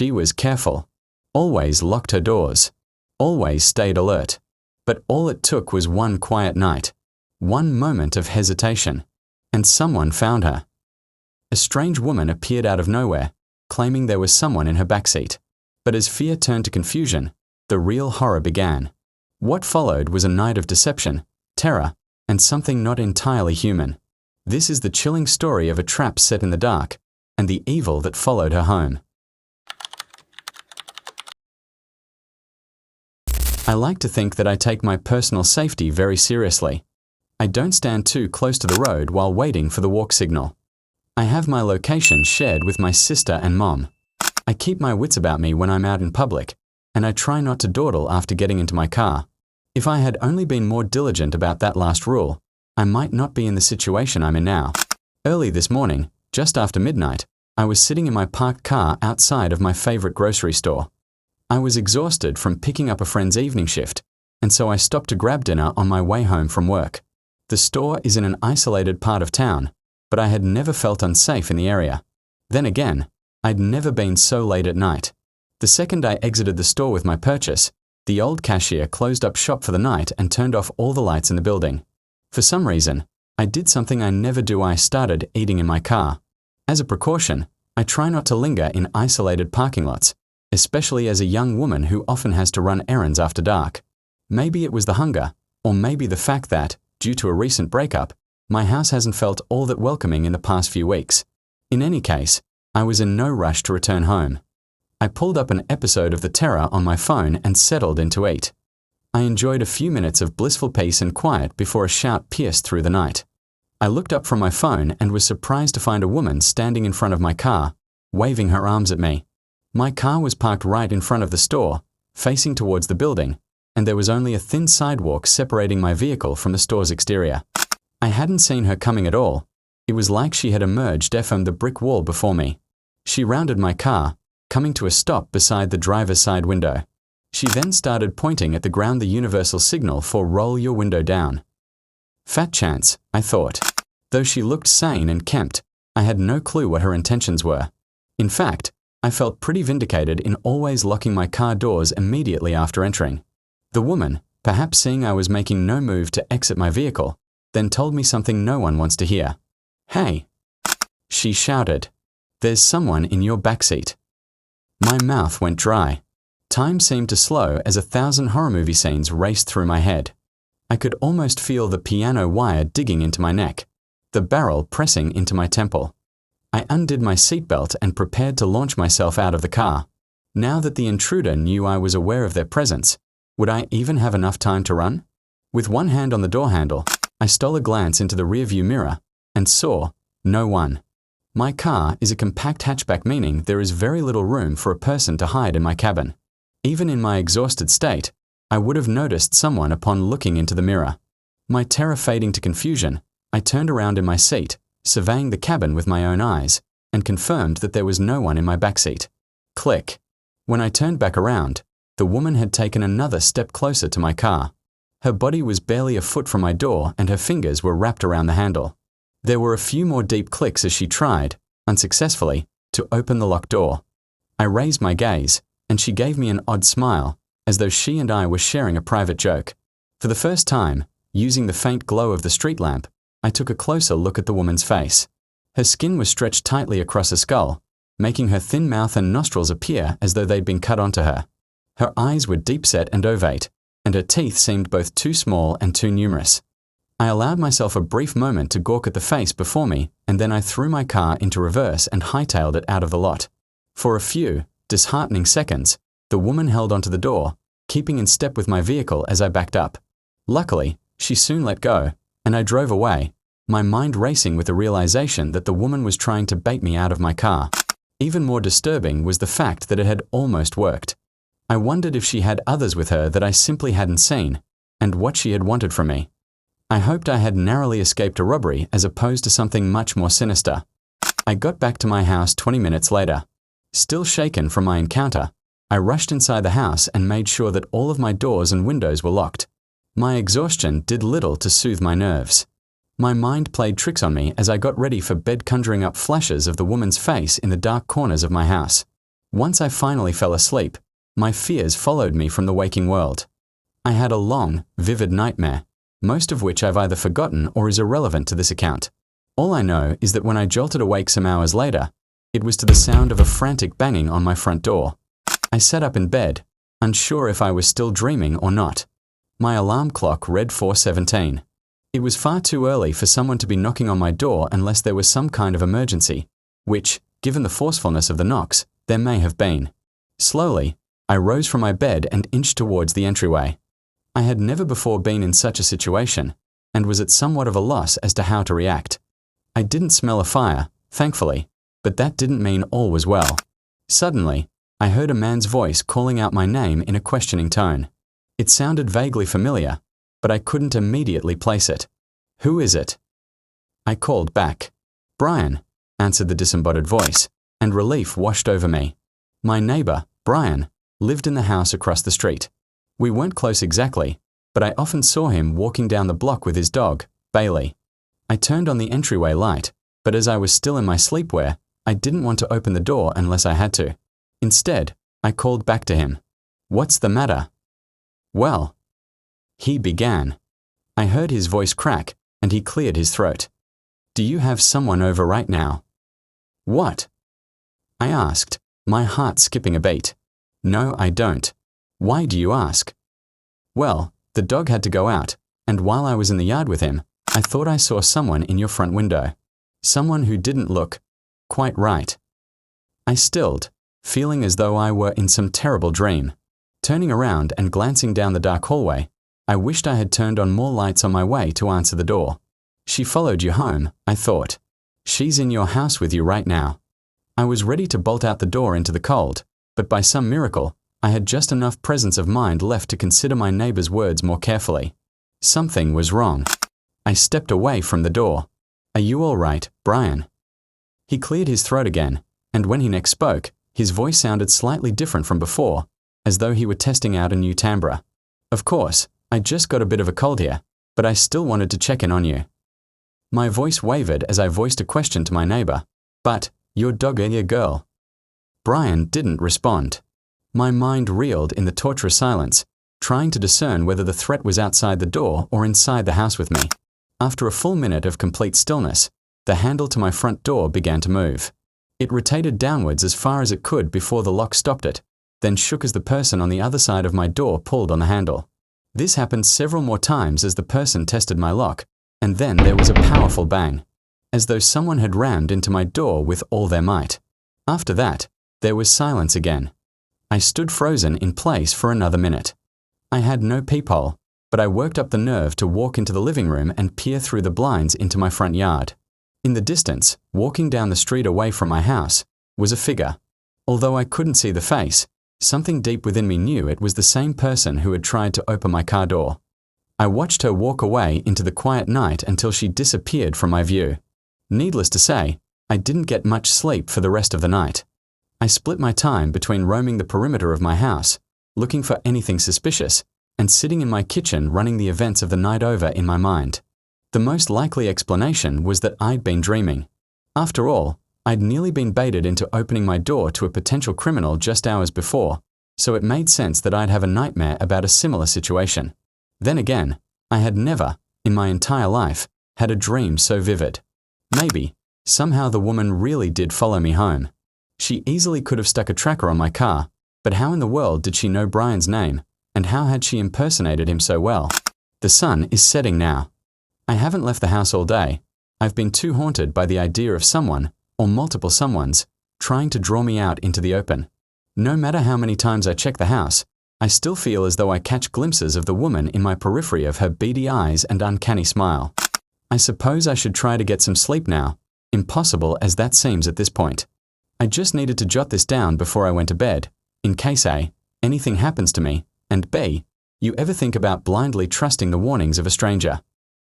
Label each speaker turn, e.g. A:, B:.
A: She was careful, always locked her doors, always stayed alert. But all it took was one quiet night, one moment of hesitation, and someone found her. A strange woman appeared out of nowhere, claiming there was someone in her backseat. But as fear turned to confusion, the real horror began. What followed was a night of deception, terror, and something not entirely human. This is the chilling story of a trap set in the dark, and the evil that followed her home. I like to think that I take my personal safety very seriously. I don't stand too close to the road while waiting for the walk signal. I have my location shared with my sister and mom. I keep my wits about me when I'm out in public, and I try not to dawdle after getting into my car. If I had only been more diligent about that last rule, I might not be in the situation I'm in now. Early this morning, just after midnight, I was sitting in my parked car outside of my favorite grocery store. I was exhausted from picking up a friend's evening shift, and so I stopped to grab dinner on my way home from work. The store is in an isolated part of town, but I had never felt unsafe in the area. Then again, I'd never been so late at night. The second I exited the store with my purchase, the old cashier closed up shop for the night and turned off all the lights in the building. For some reason, I did something I never do. I started eating in my car. As a precaution, I try not to linger in isolated parking lots, especially as a young woman who often has to run errands after dark. Maybe it was the hunger, or maybe the fact that, due to a recent breakup, my house hasn't felt all that welcoming in the past few weeks. In any case, I was in no rush to return home. I pulled up an episode of The Terror on my phone and settled in to eat. I enjoyed a few minutes of blissful peace and quiet before a shout pierced through the night. I looked up from my phone and was surprised to find a woman standing in front of my car, waving her arms at me. My car was parked right in front of the store, facing towards the building, and there was only a thin sidewalk separating my vehicle from the store's exterior. I hadn't seen her coming at all. It was like she had emerged from the brick wall before me. She rounded my car, coming to a stop beside the driver's side window. She then started pointing at the ground, the universal signal for roll your window down. Fat chance, I thought. Though she looked sane and kempt, I had no clue what her intentions were. In fact, I felt pretty vindicated in always locking my car doors immediately after entering. The woman, perhaps seeing I was making no move to exit my vehicle, then told me something no one wants to hear. "Hey," she shouted, "there's someone in your backseat." My mouth went dry. Time seemed to slow as 1,000 horror movie scenes raced through my head. I could almost feel the piano wire digging into my neck, the barrel pressing into my temple. I undid my seatbelt and prepared to launch myself out of the car. Now that the intruder knew I was aware of their presence, would I even have enough time to run? With one hand on the door handle, I stole a glance into the rearview mirror and saw no one. My car is a compact hatchback, meaning there is very little room for a person to hide in my cabin. Even in my exhausted state, I would have noticed someone upon looking into the mirror. My terror fading to confusion, I turned around in my seat, surveying the cabin with my own eyes, and confirmed that there was no one in my backseat. Click. When I turned back around, the woman had taken another step closer to my car. Her body was barely a foot from my door and her fingers were wrapped around the handle. There were a few more deep clicks as she tried, unsuccessfully, to open the locked door. I raised my gaze, and she gave me an odd smile, as though she and I were sharing a private joke. For the first time, using the faint glow of the street lamp, I took a closer look at the woman's face. Her skin was stretched tightly across her skull, making her thin mouth and nostrils appear as though they'd been cut onto her. Her eyes were deep-set and ovate, and her teeth seemed both too small and too numerous. I allowed myself a brief moment to gawk at the face before me, and then I threw my car into reverse and hightailed it out of the lot. For a few disheartening seconds, the woman held onto the door, keeping in step with my vehicle as I backed up. Luckily, she soon let go, and I drove away, my mind racing with the realization that the woman was trying to bait me out of my car. Even more disturbing was the fact that it had almost worked. I wondered if she had others with her that I simply hadn't seen, and what she had wanted from me. I hoped I had narrowly escaped a robbery as opposed to something much more sinister. I got back to my house 20 minutes later. Still shaken from my encounter, I rushed inside the house and made sure that all of my doors and windows were locked. My exhaustion did little to soothe my nerves. My mind played tricks on me as I got ready for bed, conjuring up flashes of the woman's face in the dark corners of my house. Once I finally fell asleep, my fears followed me from the waking world. I had a long, vivid nightmare, most of which I've either forgotten or is irrelevant to this account. All I know is that when I jolted awake some hours later, it was to the sound of a frantic banging on my front door. I sat up in bed, unsure if I was still dreaming or not. My alarm clock read 4:17. It was far too early for someone to be knocking on my door unless there was some kind of emergency, which, given the forcefulness of the knocks, there may have been. Slowly, I rose from my bed and inched towards the entryway. I had never before been in such a situation, and was at somewhat of a loss as to how to react. I didn't smell a fire, thankfully, but that didn't mean all was well. Suddenly, I heard a man's voice calling out my name in a questioning tone. It sounded vaguely familiar, but I couldn't immediately place it. "Who is it?" I called back. "Brian," answered the disembodied voice, and relief washed over me. My neighbor, Brian, lived in the house across the street. We weren't close exactly, but I often saw him walking down the block with his dog, Bailey. I turned on the entryway light, but as I was still in my sleepwear, I didn't want to open the door unless I had to. Instead, I called back to him. "What's the matter?" "Well," he began. I heard his voice crack, and he cleared his throat. "Do you have someone over right now?" "What?" I asked, my heart skipping a beat. "No, I don't." "Why do you ask?" "Well, the dog had to go out, and while I was in the yard with him, I thought I saw someone in your front window. Someone who didn't look quite right." I stilled, feeling as though I were in some terrible dream. Turning around and glancing down the dark hallway, I wished I had turned on more lights on my way to answer the door. "She followed you home," I thought. "She's in your house with you right now." I was ready to bolt out the door into the cold, but by some miracle, I had just enough presence of mind left to consider my neighbor's words more carefully. Something was wrong. I stepped away from the door. "Are you all right, Brian?" He cleared his throat again, and when he next spoke, his voice sounded slightly different from before, as though he were testing out a new timbre. "Of course, I just got a bit of a cold here, but I still wanted to check in on you." My voice wavered as I voiced a question to my neighbor. "But, your dog or your girl?" Brian didn't respond. My mind reeled in the torturous silence, trying to discern whether the threat was outside the door or inside the house with me. After a full minute of complete stillness, the handle to my front door began to move. It rotated downwards as far as it could before the lock stopped it, then shook as the person on the other side of my door pulled on the handle. This happened several more times as the person tested my lock, and then there was a powerful bang, as though someone had rammed into my door with all their might. After that, there was silence again. I stood frozen in place for another minute. I had no peephole, but I worked up the nerve to walk into the living room and peer through the blinds into my front yard. In the distance, walking down the street away from my house, was a figure. Although I couldn't see the face, something deep within me knew it was the same person who had tried to open my car door. I watched her walk away into the quiet night until she disappeared from my view. Needless to say, I didn't get much sleep for the rest of the night. I split my time between roaming the perimeter of my house, looking for anything suspicious, and sitting in my kitchen running the events of the night over in my mind. The most likely explanation was that I'd been dreaming. After all, I'd nearly been baited into opening my door to a potential criminal just hours before, so it made sense that I'd have a nightmare about a similar situation. Then again, I had never, in my entire life, had a dream so vivid. Maybe, somehow the woman really did follow me home. She easily could have stuck a tracker on my car, but how in the world did she know Brian's name, and how had she impersonated him so well? The sun is setting now. I haven't left the house all day. I've been too haunted by the idea of someone, or multiple someones, trying to draw me out into the open. No matter how many times I check the house, I still feel as though I catch glimpses of the woman in my periphery of her beady eyes and uncanny smile. I suppose I should try to get some sleep now, impossible as that seems at this point. I just needed to jot this down before I went to bed, in case A, anything happens to me, and B, you ever think about blindly trusting the warnings of a stranger.